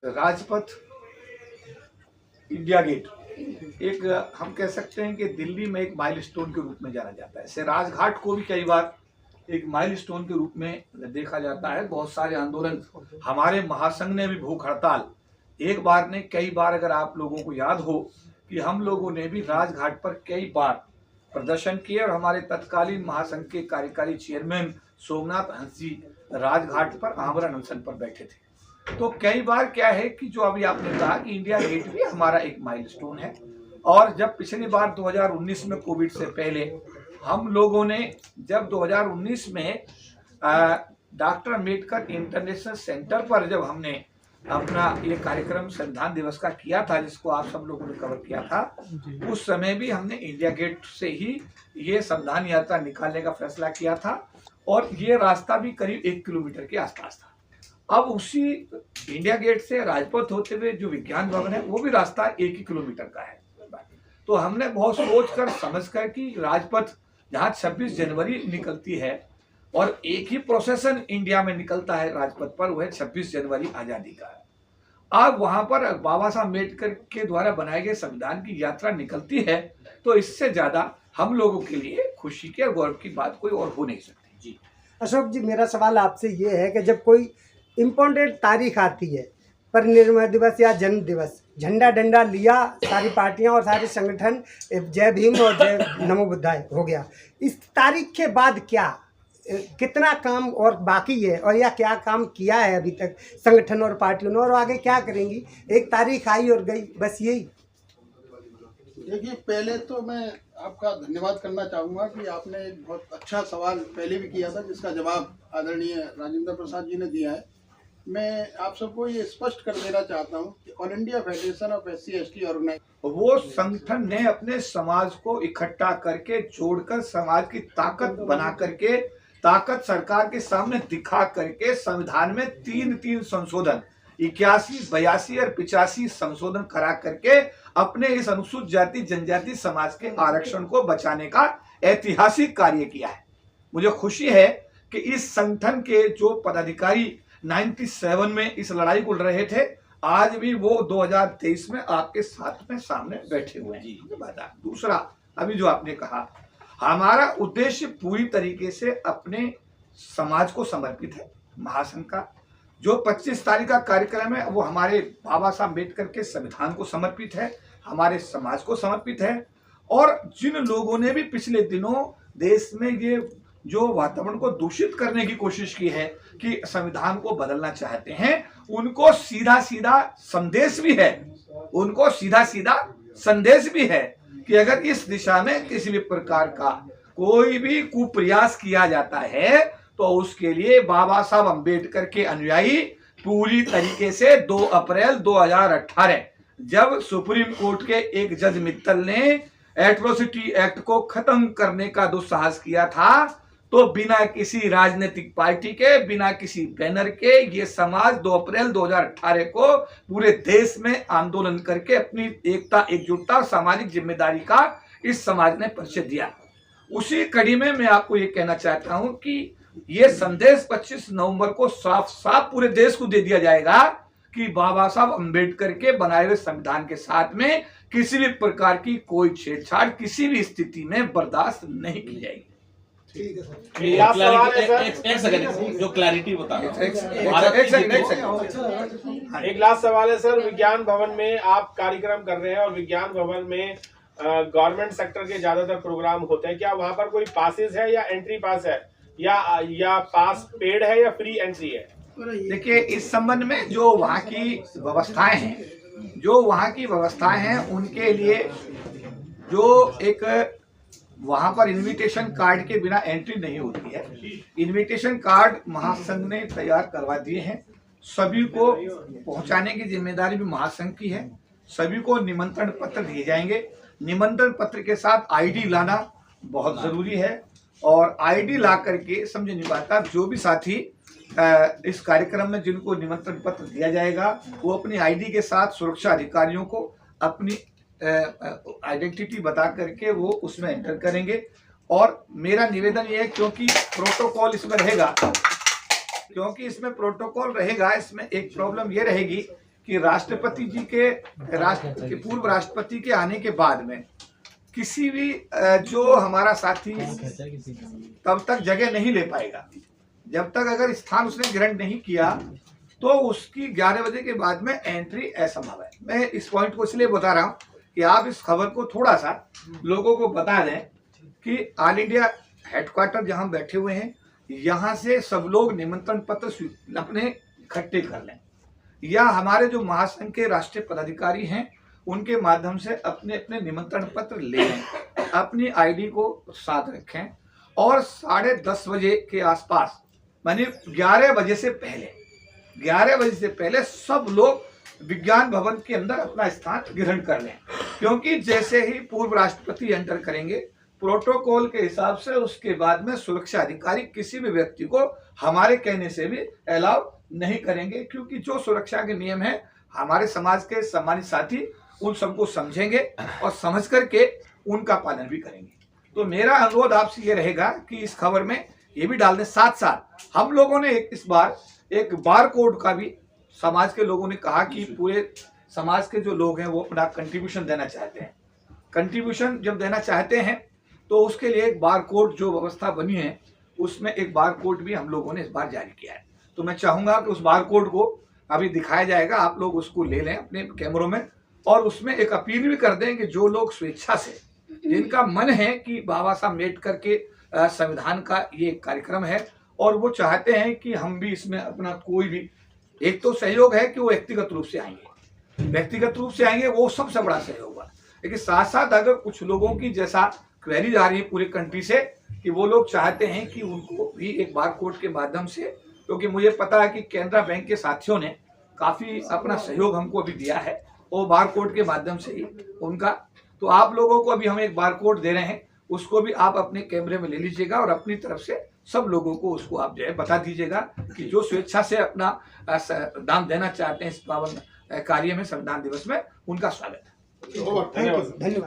Rajpath, India gate एक हम कह सकते हैं कि दिल्ली में एक माइलस्टोन के रूप में जाना जाता है। राजघाट को भी कई बार एक माइलस्टोन के रूप में देखा जाता है। बहुत सारे आंदोलन, हमारे महासंघ ने भी भूख हड़ताल एक बार ने कई बार, अगर आप लोगों को याद हो कि हम लोगों ने भी राजघाट पर कई बार प्रदर्शन किए और हमारे तत्कालीन महासंघ के कार्यकारी चेयरमैन सोमनाथ हंस जी राजघाट पर आमरण अनशन पर बैठे थे। तो कई बार क्या है कि जो अभी आपने कहा कि इंडिया गेट भी हमारा एक माइलस्टोन है। और जब पिछली बार 2019 में कोविड से पहले हम लोगों ने जब 2019 में डॉक्टर अम्बेडकर इंटरनेशनल सेंटर पर जब हमने अपना ये कार्यक्रम संविधान दिवस का किया था, जिसको आप सब लोगों ने कवर किया था, उस समय भी हमने इंडिया गेट से ही ये संविधान यात्रा निकालने का फैसला किया था और ये रास्ता भी करीब 1 किलोमीटर के आसपास था। अब उसी इंडिया गेट से राजपथ होते हुए जो विज्ञान भवन है वो भी रास्ता 1 ही किलोमीटर का है। तो हमने बहुत सोच कर समझ कर कि राजपथ जहाँ 26 जनवरी निकलती है और एक ही प्रोसेसन इंडिया में निकलता है राजपथ पर, वह 26 जनवरी आजादी का है। अब वहां पर बाबा साहब अम्बेडकर के द्वारा बनाए गए संविधान की यात्रा निकलती है, तो इससे ज्यादा हम लोगों के लिए खुशी के और गौरव की बात कोई और हो नहीं सकती। जी अशोक जी, मेरा सवाल आपसे ये है कि जब कोई इम्पोर्टेंट तारीख आती है, परिनिर्वाण दिवस या जन्म दिवस, झंडा डंडा लिया सारी पार्टियां और सारे संगठन, जय भीम और जय नमो बुद्धाय हो गया। इस तारीख के बाद क्या कितना काम और बाकी है और या क्या काम किया है अभी तक संगठन और पार्टियों ने, और आगे क्या करेंगी? एक तारीख आई और गई, बस यही। देखिए, पहले तो मैं आपका धन्यवाद करना चाहूँगा कि आपने एक बहुत अच्छा सवाल पहले भी किया था, जिसका जवाब आदरणीय राजेंद्र प्रसाद जी ने दिया है। मैं आप सबको ये स्पष्ट कर देना चाहता हूँ कि all India federation of SC/ST organisation, वो संगठन ने अपने समाज को इकट्ठा करके जोड़कर समाज की ताकत बना करके, ताकत सरकार के सामने दिखा करके संविधान में 3 संशोधन, 81, 82 और 85 संशोधन करा करके अपने इस अनुसूचित जाति जनजाति समाज के आरक्षण को बचाने का ऐतिहासिक कार्य किया है। मुझे खुशी है कि इस संगठन के जो पदाधिकारी 97 में इस लड़ाई को लड़ रहे थे, आज भी वो 2023 में आपके साथ में सामने बैठे हुए हैं। दूसरा, अभी जो आपने कहा, हमारा उद्देश्य पूरी तरीके से अपने समाज को समर्पित है। महासंघ का जो 25 तारीख का कार्यक्रम है वो हमारे बाबा साहब अम्बेडकर के संविधान को समर्पित है, हमारे समाज को समर्पित है। और जिन लोगों ने भी पिछले दिनों देश में ये जो वातावरण को दूषित करने की कोशिश की है कि संविधान को बदलना चाहते हैं, उनको सीधा सीधा संदेश भी है, उनको सीधा सीधा संदेश भी है कि अगर इस दिशा में किसी भी प्रकार का कोई भी कुप्रयास किया जाता है तो उसके लिए बाबा साहब अम्बेडकर के अनुयायी पूरी तरीके से 2 अप्रैल 2018 जब सुप्रीम कोर्ट के एक जज मित्तल ने एट्रोसिटी एक्ट को खत्म करने का दुस्साहस किया था, तो बिना किसी राजनीतिक पार्टी के, बिना किसी बैनर के, ये समाज 2 अप्रैल 2018 को पूरे देश में आंदोलन करके अपनी एकता, एकजुटता और सामाजिक जिम्मेदारी का इस समाज ने परिचय दिया। उसी कड़ी में मैं आपको ये कहना चाहता हूं कि ये संदेश 25 नवंबर को साफ साफ पूरे देश को दे दिया जाएगा कि बाबा साहब अम्बेडकर के बनाए हुए संविधान के साथ में किसी भी प्रकार की कोई छेड़छाड़ किसी भी स्थिति में बर्दाश्त नहीं की जाएगी। ठीक है सर, जो क्लैरिटी बता एक लास्ट सवाल है सर। विज्ञान भवन में आप कार्यक्रम कर रहे हैं और विज्ञान भवन में गवर्नमेंट सेक्टर के ज्यादातर प्रोग्राम होते हैं, क्या वहाँ पर कोई पासेस है या एंट्री पास है या पास पेड है या फ्री एंट्री है? देखिए, इस संबंध में जो वहाँ की व्यवस्थाएं हैं उनके लिए जो एक वहां पर इनविटेशन कार्ड के बिना एंट्री नहीं होती है। इनविटेशन कार्ड महासंघ ने तैयार करवा दिए हैं, सभी को पहुंचाने की जिम्मेदारी भी महासंघ की है। सभी को निमंत्रण पत्र दिए जाएंगे। निमंत्रण पत्र के साथ आईडी लाना बहुत जरूरी है और आईडी ला करके समझ नहीं पाता, जो भी साथी इस कार्यक्रम में जिनको निमंत्रण पत्र दिया जाएगा वो अपनी आईडी के साथ सुरक्षा अधिकारियों को अपनी आइडेंटिटी बता करके वो उसमें एंटर करेंगे। और मेरा निवेदन ये है, क्योंकि प्रोटोकॉल इसमें रहेगा, इसमें एक प्रॉब्लम ये रहेगी कि राष्ट्रपति जी के पूर्व राष्ट्रपति के आने के बाद में किसी भी जो हमारा साथी तब तक जगह नहीं ले पाएगा जब तक अगर स्थान उसने ग्रहण नहीं किया, तो उसकी 11 बजे के बाद में एंट्री असंभव है। मैं इस पॉइंट को इसलिए बता रहा हूँ कि आप इस खबर को थोड़ा सा लोगों को बता दें कि ऑल इंडिया हेडक्वार्टर जहां बैठे हुए हैं, यहां से सब लोग निमंत्रण पत्र अपने इकट्ठे कर लें, या हमारे जो महासंघ के राष्ट्रीय पदाधिकारी हैं उनके माध्यम से अपने अपने निमंत्रण पत्र ले लें, अपनी आईडी को साथ रखें और 10:30 बजे के आसपास, माने 11 बजे से पहले सब लोग विज्ञान भवन के अंदर अपना स्थान ग्रहण कर लें, क्योंकि जैसे ही पूर्व राष्ट्रपति एंटर करेंगे प्रोटोकॉल के हिसाब से उसके बाद में सुरक्षा अधिकारी किसी भी व्यक्ति को हमारे कहने से भी अलाउ नहीं करेंगे, क्योंकि जो सुरक्षा के नियम है हमारे समाज के सम्मानित साथी उन सबको समझेंगे और समझ करके उनका पालन भी करेंगे। तो मेरा अनुरोध आपसे ये रहेगा कि इस खबर में ये भी डाल दें। साथ साथ हम लोगों ने इस बार एक बार कोड का भी, समाज के लोगों ने कहा कि पूरे समाज के जो लोग हैं वो अपना कंट्रीब्यूशन देना चाहते हैं। कंट्रीब्यूशन जब देना चाहते हैं तो उसके लिए एक बार कोड जो व्यवस्था बनी है उसमें एक बार कोड भी हम लोगों ने इस बार जारी किया है। तो मैं चाहूंगा कि उस बार कोड को अभी दिखाया जाएगा, आप लोग उसको ले लें अपने कैमरों में और उसमें एक अपील भी कर दें कि जो लोग स्वेच्छा से, जिनका मन है कि बाबा साहब अम्बेडकर के संविधान का ये कार्यक्रम है और वो चाहते हैं कि हम भी इसमें अपना कोई भी, एक तो सहयोग है कि वो व्यक्तिगत रूप से आएंगे, वो सबसे बड़ा सहयोग हुआ। लेकिन साथ साथ अगर कुछ लोगों की जैसा क्वेरीज आ रही है पूरी कंट्री से कि वो लोग चाहते हैं कि उनको भी एक बार कोड के माध्यम से, क्योंकि मुझे पता है कि केनरा बैंक के साथियों ने काफी अपना सहयोग हमको अभी दिया है और बार कोड के माध्यम से ही उनका, तो आप लोगों को अभी हम एक बार कोड दे रहे हैं, उसको भी आप अपने कैमरे में ले लीजिएगा और अपनी तरफ से सब लोगों को उसको आप जो है बता दीजिएगा कि जो स्वेच्छा से अपना दान देना चाहते हैं इस पावन कार्य में, संविधान दिवस में, उनका स्वागत है। धन्यवाद।